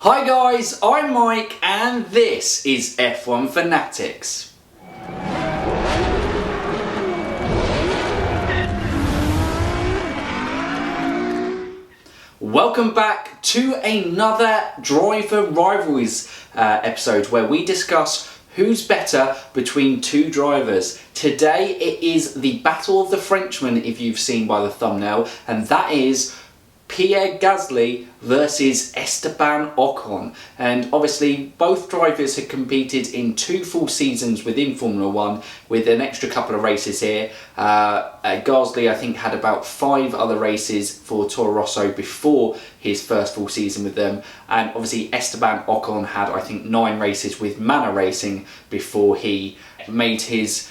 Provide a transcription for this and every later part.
Hi guys, I'm Mike and this is F1 Fanatics. Welcome back to another Driver Rivalries episode where we discuss who's better between two drivers. Today it is the Battle of the Frenchmen, if you've seen by the thumbnail, and that is Pierre Gasly versus Esteban Ocon. And obviously both drivers had competed in 2 full seasons within Formula 1 with an extra couple of races here. Gasly I think had about 5 other races for Toro Rosso before his first full season with them, and obviously Esteban Ocon had I think 9 races with Manor Racing before he made his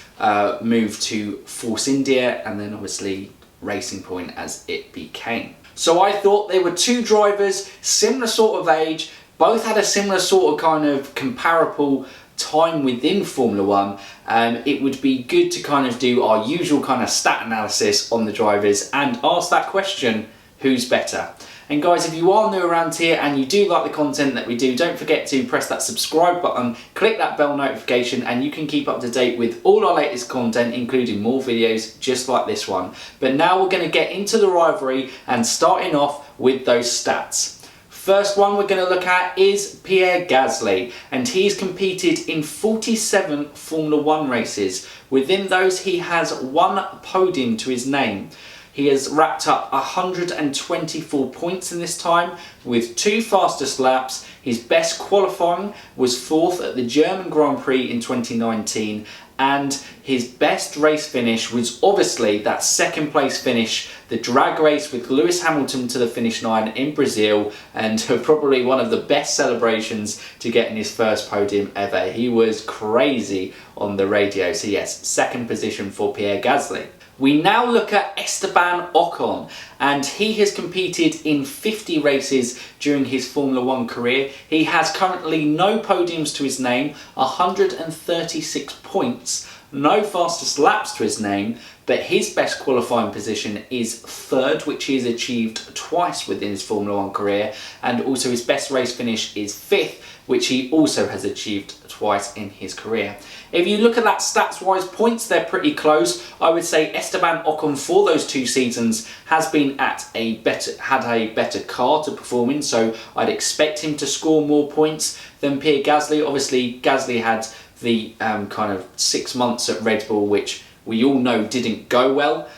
move to Force India and then obviously Racing Point as it became. So I thought they were 2 drivers, similar sort of age, both had a similar sort of kind of comparable time within Formula 1, and it would be good to kind of do our usual kind of stat analysis on the drivers and ask that question, who's better? And guys, if you are new around here and you do like the content that we do, don't forget to press that subscribe button, click that bell notification, and you can keep up to date with all our latest content, including more videos just like this one. But now we're going to get into the rivalry and starting off with those stats. First one we're going to look at is Pierre Gasly, and he's competed in 47 Formula 1 races. Within those he has 1 podium to his name. He has racked up 124 points in this time with 2 fastest laps. His best qualifying was 4th at the German Grand Prix in 2019, and his best race finish was obviously that 2nd place finish, the drag race with Lewis Hamilton to the finish line in Brazil, and probably one of the best celebrations to get in his first podium ever. He was crazy on the radio. So yes, 2nd position for Pierre Gasly. We now look at Esteban Ocon, and he has competed in 50 races during his Formula 1 career. He has currently no podiums to his name, 136 points, no fastest laps to his name, but his best qualifying position is 3rd, which he has achieved twice within his Formula 1 career, and also his best race finish is 5th, which he also has achieved twice in his career. If you look at that stats-wise points, they're pretty close. I would say Esteban Ocon for those 2 seasons has been had a better car to perform in, so I'd expect him to score more points than Pierre Gasly. Obviously, Gasly had the kind of 6 months at Red Bull, which we all know didn't go well.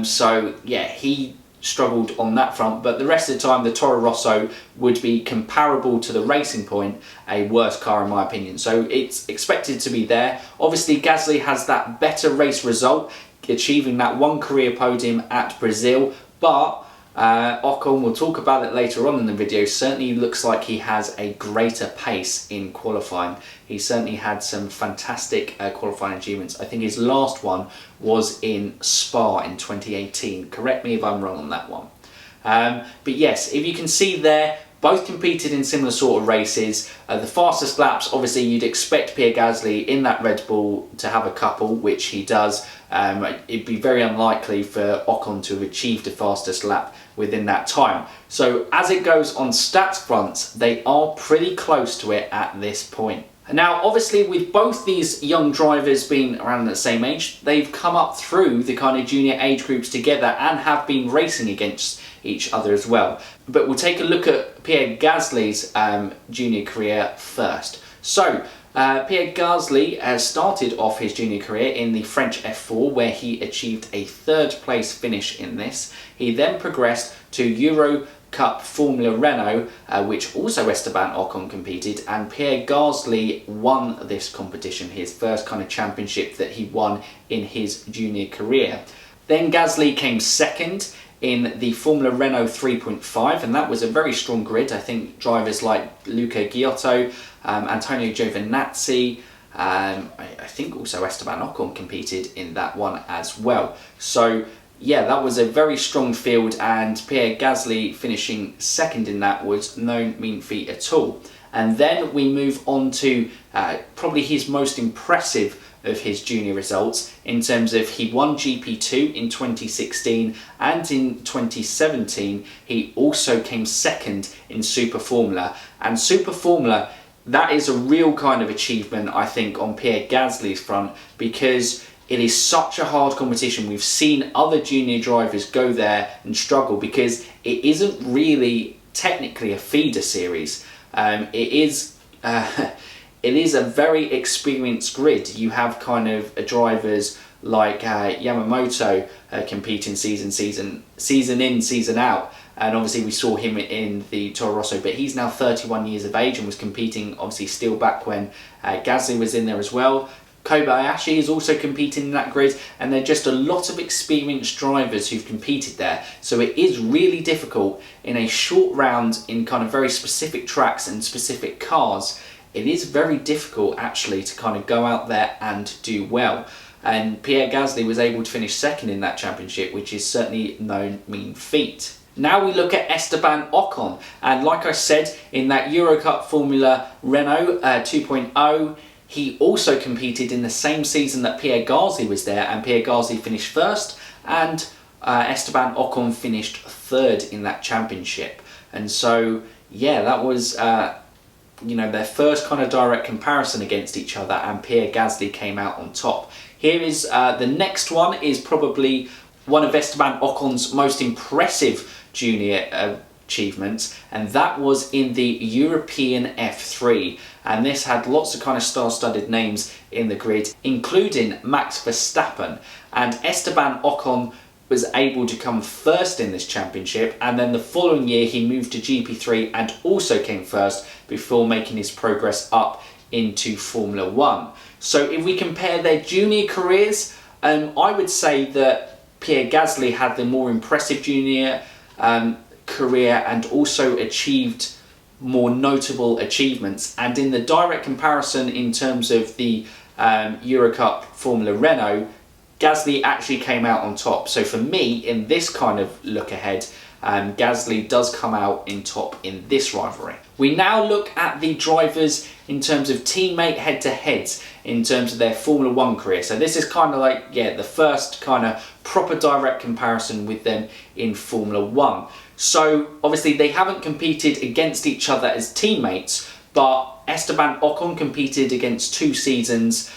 So yeah, he struggled on that front, but the rest of the time the Toro Rosso would be comparable to the Racing Point, a worse car in my opinion, so it's expected to be there. Obviously Gasly has that better race result, achieving that 1 career podium at Brazil, but Ocon, we'll talk about it later on in the video, certainly looks like he has a greater pace in qualifying. He certainly had some fantastic qualifying achievements. I think his last one was in Spa in 2018. Correct me if I'm wrong on that one. But yes, if you can see there, both competed in similar sort of races. The fastest laps, obviously you'd expect Pierre Gasly in that Red Bull to have a couple, which he does. It'd be very unlikely for Ocon to have achieved the fastest lap within that time. So as it goes on stats fronts, they are pretty close to it at this point. Now obviously with both these young drivers being around the same age, they've come up through the kind of junior age groups together and have been racing against each other as well. But we'll take a look at Pierre Gasly's junior career first. So Pierre Gasly has started off his junior career in the French F4, where he achieved a 3rd place finish in this. He then progressed to Euro Cup Formula Renault, which also Esteban Ocon competed, and Pierre Gasly won this competition, his first kind of championship that he won in his junior career. Then Gasly came 2nd in the Formula Renault 3.5, and that was a very strong grid. I think drivers like Luca Giotto, Antonio Giovinazzi, I think also Esteban Ocon competed in that one as well. So yeah, that was a very strong field, and Pierre Gasly finishing 2nd in that was no mean feat at all. And then we move on to probably his most impressive of his junior results in terms of he won GP2 in 2016, and in 2017 he also came second in Super Formula. And Super Formula, that is a real kind of achievement, I think, on Pierre Gasly's front, because it is such a hard competition. We've seen other junior drivers go there and struggle because it isn't really technically a feeder series. It is a very experienced grid. You have kind of drivers like Yamamoto competing season in, season out. And obviously we saw him in the Toro Rosso, but he's now 31 years of age and was competing obviously still back when Gasly was in there as well. Kobayashi is also competing in that grid, and there are just a lot of experienced drivers who've competed there. So it is really difficult in a short round in kind of very specific tracks and specific cars. It is very difficult actually to kind of go out there and do well. And Pierre Gasly was able to finish second in that championship, which is certainly no mean feat. Now we look at Esteban Ocon, and like I said, in that Eurocup Formula Renault 2.0, he also competed in the same season that Pierre Gasly was there, and Pierre Gasly finished first, and Esteban Ocon finished third in that championship. And so, yeah, that was their first kind of direct comparison against each other, and Pierre Gasly came out on top. Here is the next one, is probably one of Esteban Ocon's most impressive junior achievements, and that was in the European F3. And this had lots of kind of star-studded names in the grid, including Max Verstappen. And Esteban Ocon was able to come first in this championship, and then the following year he moved to GP3 and also came first before making his progress up into Formula 1. So if we compare their junior careers, I would say that Pierre Gasly had the more impressive junior career and also achieved more notable achievements. And in the direct comparison in terms of the Eurocup Formula Renault, Gasly actually came out on top. So for me, in this kind of look ahead, Gasly does come out in top in this rivalry. We now look at the drivers in terms of teammate head-to-heads in terms of their Formula 1 career. So this is kind of like, yeah, the first kind of proper direct comparison with them in Formula 1. So obviously they haven't competed against each other as teammates, but Esteban Ocon competed against 2 seasons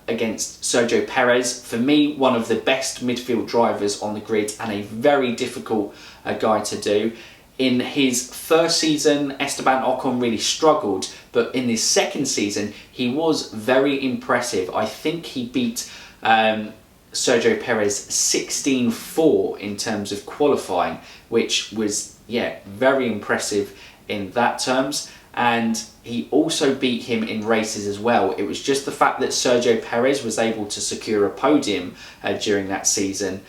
against Sergio Perez. For me, one of the best midfield drivers on the grid and a very difficult guy to do. In his first season, Esteban Ocon really struggled, but in his second season, he was very impressive. I think he beat Sergio Perez 16-4 in terms of qualifying, which was, yeah, very impressive in that terms. And he also beat him in races as well. It was just the fact that Sergio Perez was able to secure a podium during that season.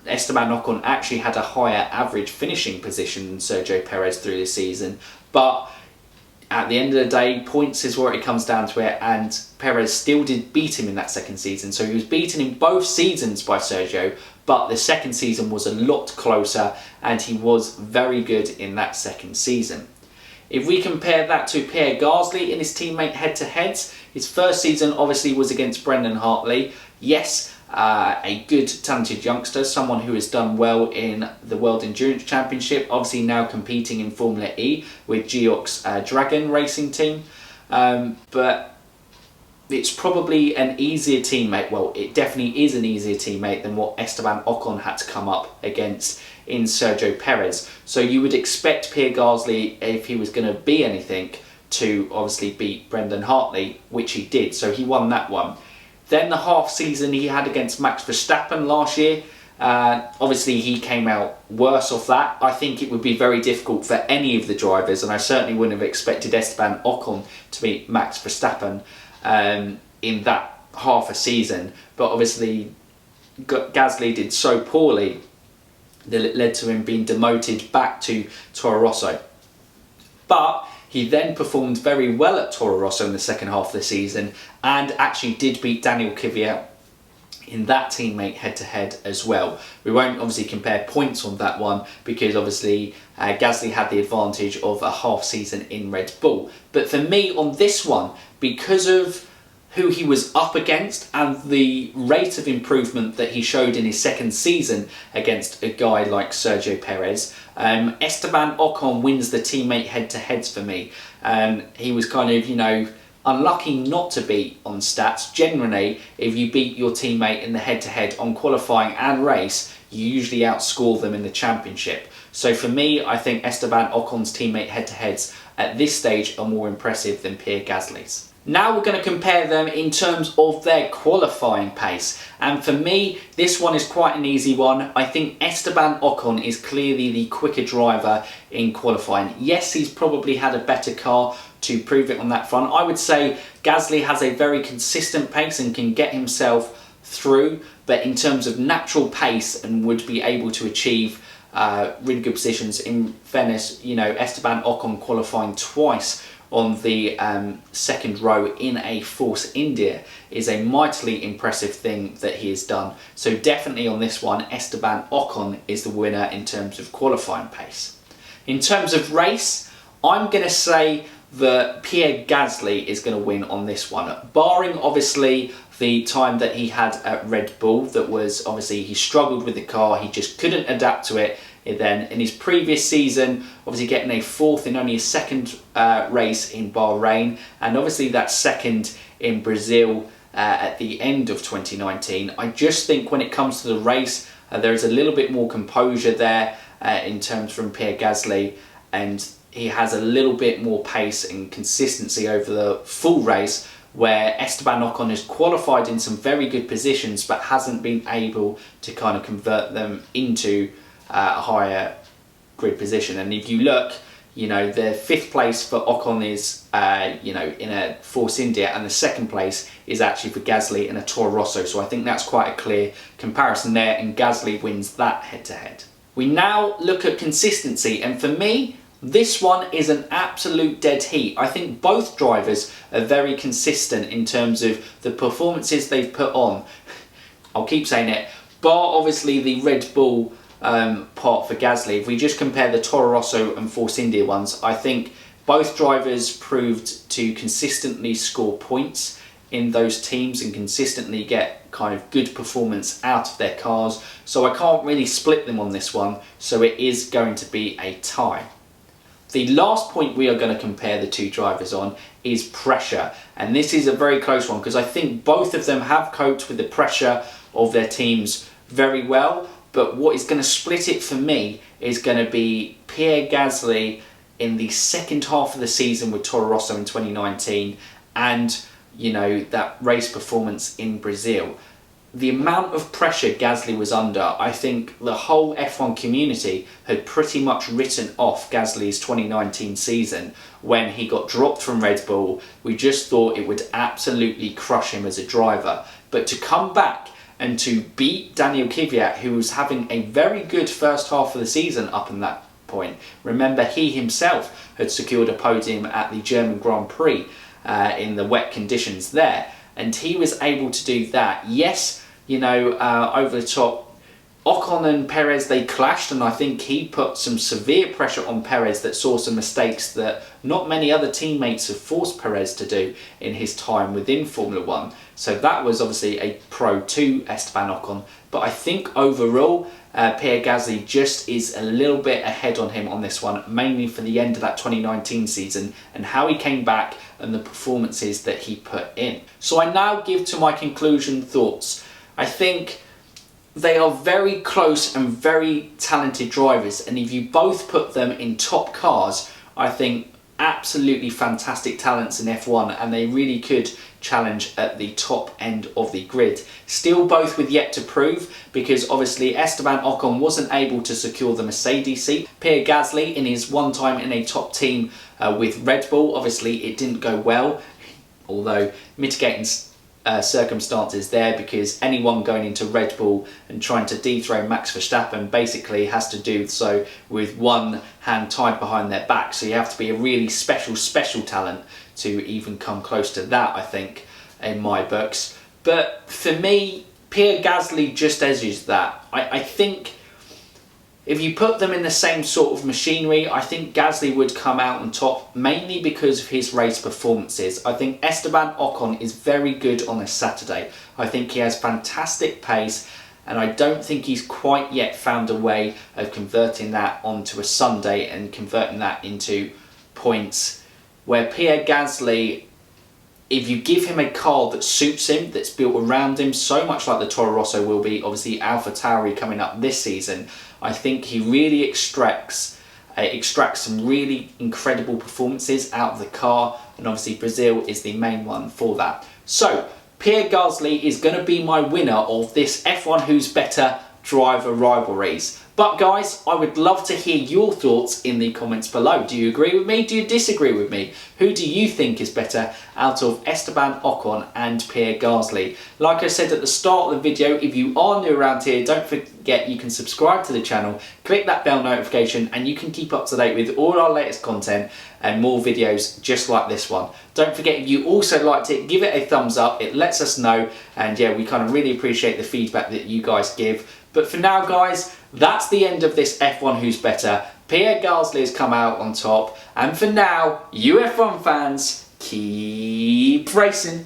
Esteban Ocon actually had a higher average finishing position than Sergio Perez through the season, but at the end of the day, points is where it comes down to it, and Perez still did beat him in that second season. So he was beaten in both seasons by Sergio, but the second season was a lot closer, and he was very good in that second season. If we compare that to Pierre Gasly in his teammate head-to-heads, his first season obviously was against Brendan Hartley. Yes, a good talented youngster, someone who has done well in the World Endurance Championship, obviously now competing in Formula E with Geox Dragon racing team. But it's probably an easier teammate, well, it definitely is an easier teammate than what Esteban Ocon had to come up against in Sergio Perez. So you would expect Pierre Gasly, if he was going to be anything, to obviously beat Brendan Hartley, which he did, so he won that one. Then the half season he had against Max Verstappen last year, obviously he came out worse off that. I think it would be very difficult for any of the drivers, and I certainly wouldn't have expected Esteban Ocon to beat Max Verstappen in that half a season. But obviously Gasly did so poorly that it led to him being demoted back to Toro Rosso. But he then performed very well at Toro Rosso in the second half of the season and actually did beat Daniel Kvyat in that teammate head-to-head as well. We won't obviously compare points on that one because obviously Gasly had the advantage of a half season in Red Bull. But for me on this one, because of who he was up against and the rate of improvement that he showed in his second season against a guy like Sergio Perez, Esteban Ocon wins the teammate head-to-heads for me. He was kind of, you know, unlucky not to beat on stats. Generally, if you beat your teammate in the head-to-head on qualifying and race, you usually outscore them in the championship. So for me, I think Esteban Ocon's teammate head-to-heads at this stage are more impressive than Pierre Gasly's. Now we're going to compare them in terms of their qualifying pace. And for me, this one is quite an easy one. I think Esteban Ocon is clearly the quicker driver in qualifying. Yes, he's probably had a better car to prove it on that front. I would say Gasly has a very consistent pace and can get himself through. But in terms of natural pace and would be able to achieve really good positions, in fairness, you know, Esteban Ocon qualifying twice on the second row in a Force India is a mightily impressive thing that he has done. So definitely on this one, Esteban Ocon is the winner in terms of qualifying pace. In terms of race, I'm going to say that Pierre Gasly is going to win on this one, barring obviously the time that he had at Red Bull. That was obviously he struggled with the car, he just couldn't adapt to it. Then in his previous season, obviously getting a fourth in only his second race in Bahrain, and obviously that second in Brazil at the end of 2019. I just think when it comes to the race, there is a little bit more composure there in terms from Pierre Gasly, and he has a little bit more pace and consistency over the full race, where Esteban Ocon has qualified in some very good positions but hasn't been able to kind of convert them into a higher grid position. And if you look, you know, the fifth place for Ocon is, you know, in a Force India, and the second place is actually for Gasly in a Toro Rosso. So I think that's quite a clear comparison there, and Gasly wins that head-to-head. We now look at consistency, and for me, this one is an absolute dead heat. I think both drivers are very consistent in terms of the performances they've put on. I'll keep saying it, bar obviously the Red Bull part for Gasly. If we just compare the Toro Rosso and Force India ones, I think both drivers proved to consistently score points in those teams and consistently get kind of good performance out of their cars. So I can't really split them on this one, so it is going to be a tie. The last point we are going to compare the two drivers on is pressure, and this is a very close one because I think both of them have coped with the pressure of their teams very well. But what is going to split it for me is going to be Pierre Gasly in the second half of the season with Toro Rosso in 2019, and, you know, that race performance in Brazil. The amount of pressure Gasly was under, I think the whole F1 community had pretty much written off Gasly's 2019 season when he got dropped from Red Bull. We just thought it would absolutely crush him as a driver. But to come back and to beat Daniel Kvyat, who was having a very good first half of the season up in that point. Remember, he himself had secured a podium at the German Grand Prix in the wet conditions there. And he was able to do that. Yes, you know, over the top, Ocon and Perez, they clashed, and I think he put some severe pressure on Perez that saw some mistakes that not many other teammates have forced Perez to do in his time within Formula 1. So that was obviously a pro to Esteban Ocon. But I think overall, Pierre Gasly just is a little bit ahead on him on this one, mainly for the end of that 2019 season and how he came back and the performances that he put in. So I now give to my conclusion thoughts. I think they are very close and very talented drivers, and if you both put them in top cars, I think absolutely fantastic talents in F1, and they really could challenge at the top end of the grid. Still both with yet to prove, because obviously Esteban Ocon wasn't able to secure the Mercedes seat. Pierre Gasly, in his one time in a top team with Red Bull, obviously it didn't go well, although mitigating circumstances there, because anyone going into Red Bull and trying to dethrone Max Verstappen basically has to do so with one hand tied behind their back. So you have to be a really special talent to even come close to that, I think, in my books. But for me, Pierre Gasly just edges that. I think If you put them in the same sort of machinery, I think Gasly would come out on top, mainly because of his race performances. I think Esteban Ocon is very good on a Saturday. I think he has fantastic pace, and I don't think he's quite yet found a way of converting that onto a Sunday and converting that into points. Where Pierre Gasly, if you give him a car that suits him, that's built around him, so much like the Toro Rosso will be, obviously AlphaTauri coming up this season, I think he really extracts some really incredible performances out of the car, and obviously Brazil is the main one for that. So Pierre Gasly is going to be my winner of this F1 Who's Better Driver Rivalries. But guys, I would love to hear your thoughts in the comments below. Do you agree with me? Do you disagree with me? Who do you think is better out of Esteban Ocon and Pierre Gasly? Like I said at the start of the video, if you are new around here, don't forget you can subscribe to the channel, click that bell notification, and you can keep up to date with all our latest content and more videos just like this one. Don't forget, if you also liked it, give it a thumbs up. It lets us know, and yeah, we kind of really appreciate the feedback that you guys give. But for now, guys, that's the end of this F1 Who's Better. Pierre Gasly has come out on top. And for now, you F1 fans, keep racing.